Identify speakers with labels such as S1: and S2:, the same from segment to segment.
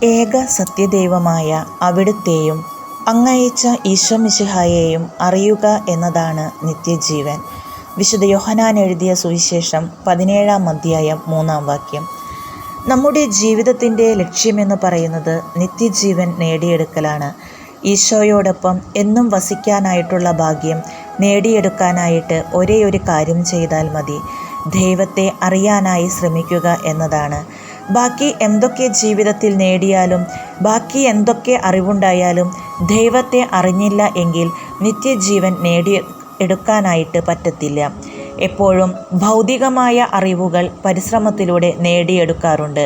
S1: ഏക സത്യദൈവമായ അവിടുത്തെയും അങ്ങയച്ച ഈശോ മിശിഹായെയും അറിയുക എന്നതാണ് നിത്യജീവൻ. വിശുദ്ധ യോഹന്നാൻ എഴുതിയ സുവിശേഷം 17-ാം അധ്യായം 3-ാം വാക്യം. നമ്മുടെ ജീവിതത്തിൻ്റെ ലക്ഷ്യമെന്ന് പറയുന്നത് നിത്യജീവൻ നേടിയെടുക്കലാണ്. ഈശോയോടൊപ്പം എന്നും വസിക്കാനായിട്ടുള്ള ഭാഗ്യം നേടിയെടുക്കാനായിട്ട് ഒരേ ഒരു കാര്യം ചെയ്താൽ മതി: ദൈവത്തെ അറിയാനായി ശ്രമിക്കുക എന്നതാണ്. ബാക്കി എന്തൊക്കെ ജീവിതത്തിൽ നേടിയാലും, ബാക്കി എന്തൊക്കെ അറിവുണ്ടായാലും, ദൈവത്തെ അറിഞ്ഞില്ല എങ്കിൽ നിത്യജീവൻ എടുക്കാനായിട്ട് പറ്റത്തില്ല. എപ്പോഴും ഭൗതികമായ അറിവുകൾ പരിശ്രമത്തിലൂടെ നേടിയെടുക്കാറുണ്ട്.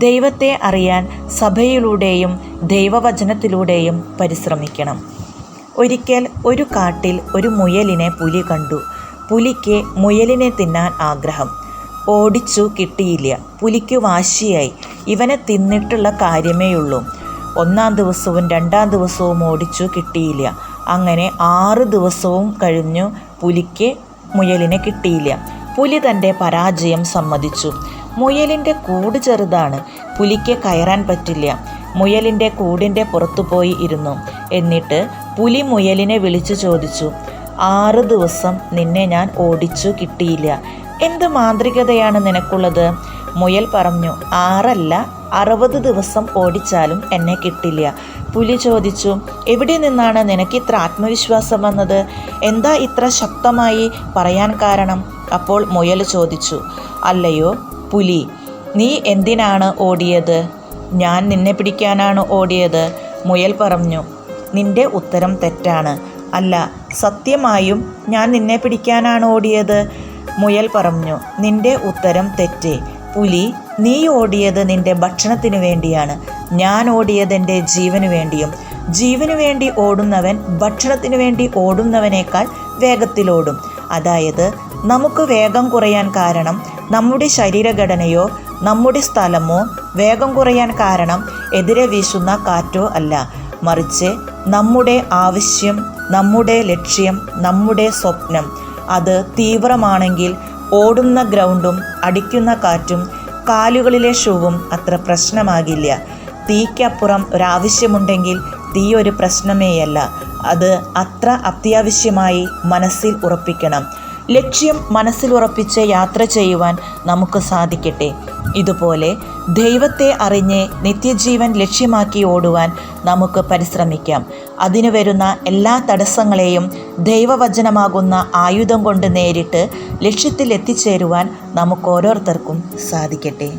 S1: ദൈവത്തെ അറിയാൻ സഭയിലൂടെയും ദൈവവചനത്തിലൂടെയും പരിശ്രമിക്കണം. ഒരിക്കൽ ഒരു കാട്ടിൽ ഒരു മുയലിനെ പുലി കണ്ടു. പുലിക്ക് മുയലിനെ തിന്നാൻ ആഗ്രഹം. ഓടിച്ചു കിട്ടിയില്ല. പുലിക്ക് വാശിയായി. ഇവനെ തിന്നിട്ടുള്ള കാര്യമേയുള്ളൂ. 1-ാം ദിവസവും 2-ാം ദിവസവും ഓടിച്ചു കിട്ടിയില്ല. അങ്ങനെ 6 ദിവസവും കഴിഞ്ഞു. പുലിക്ക് മുയലിനെ കിട്ടിയില്ല. പുലി തൻ്റെ പരാജയം സമ്മതിച്ചു. മുയലിൻ്റെ കൂട് ചെറുതാണ്. പുലിക്ക് കയറാൻ പറ്റില്ല. മുയലിൻ്റെ കൂടിൻ്റെ പുറത്തു പോയി ഇരുന്നു. എന്നിട്ട് പുലി മുയലിനെ വിളിച്ചു ചോദിച്ചു, 6 ദിവസം നിന്നെ ഞാൻ ഓടിച്ചു കിട്ടിയില്ല. എന്ത് മാന്ത്രികതയാണ് നിനക്കുള്ളത്? മുയൽ പറഞ്ഞു, 6 അല്ല 60 ദിവസം ഓടിച്ചാലും എന്നെ കിട്ടില്ല. പുലി ചോദിച്ചു, എവിടെ നിന്നാണ് നിനക്ക് ഇത്ര ആത്മവിശ്വാസം വന്നത്? എന്താ ഇത്ര ശക്തമായി പറയാൻ കാരണം? അപ്പോൾ മുയൽ ചോദിച്ചു, അല്ലയോ പുലി, നീ എന്തിനാണ് ഓടിയത്? ഞാൻ നിന്നെ പിടിക്കാനാണ് ഓടിയത്. മുയൽ പറഞ്ഞു, നിന്റെ ഉത്തരം തെറ്റാണ്. അല്ല, സത്യമായും ഞാൻ നിന്നെ പിടിക്കാനാണ് ഓടിയത്. മുയൽ പറഞ്ഞു, നിന്റെ ഉത്തരം തെറ്റ്. പുലി, നീ ഓടിയത് നിന്റെ ഭക്ഷണത്തിനു വേണ്ടിയാണ്. ഞാൻ ഓടിയത് എൻ്റെ ജീവനു വേണ്ടിയും. ജീവനു വേണ്ടി ഓടുന്നവൻ ഭക്ഷണത്തിനു വേണ്ടി ഓടുന്നവനേക്കാൾ വേഗത്തിലോടും. അതായത് നമുക്ക് വേഗം കുറയാൻ കാരണം നമ്മുടെ ശരീരഘടനയോ നമ്മുടെ സ്ഥലമോ, വേഗം കുറയാൻ കാരണം എതിരെ വീശുന്ന കാറ്റോ അല്ല, മറിച്ച് നമ്മുടെ ആവശ്യം, നമ്മുടെ ലക്ഷ്യം, നമ്മുടെ സ്വപ്നം. അത് തീവ്രമാണെങ്കിൽ ഓടുന്ന ഗ്രൗണ്ടും അടിക്കുന്ന കാറ്റും കാലുകളിലെ ഷൂവും അത്ര പ്രശ്നമാകില്ല. തീക്കപ്പുറം ഒരാവശ്യമുണ്ടെങ്കിൽ തീ ഒരു പ്രശ്നമേയല്ല. അത് അത്ര അത്യാവശ്യമായി മനസ്സിൽ ഉറപ്പിക്കണം. ലക്ഷ്യം മനസ്സിൽ ഉറപ്പിച്ച് യാത്ര ചെയ്യുവാൻ നമുക്ക് സാധിക്കട്ടെ. ഇതുപോലെ ദൈവത്തെ അറിഞ്ഞ് നിത്യജീവൻ ലക്ഷ്യമാക്കി ഓടുവാൻ നമുക്ക് പരിശ്രമിക്കാം. അതിനു വരുന്ന എല്ലാ തടസ്സങ്ങളെയും ദൈവവചനമാകുന്ന ആയുധം കൊണ്ട് നേരിട്ട് ലക്ഷ്യത്തിൽ എത്തിച്ചേരുവാൻ നമുക്ക് ഓരോരുത്തർക്കും സാധിക്കട്ടെ.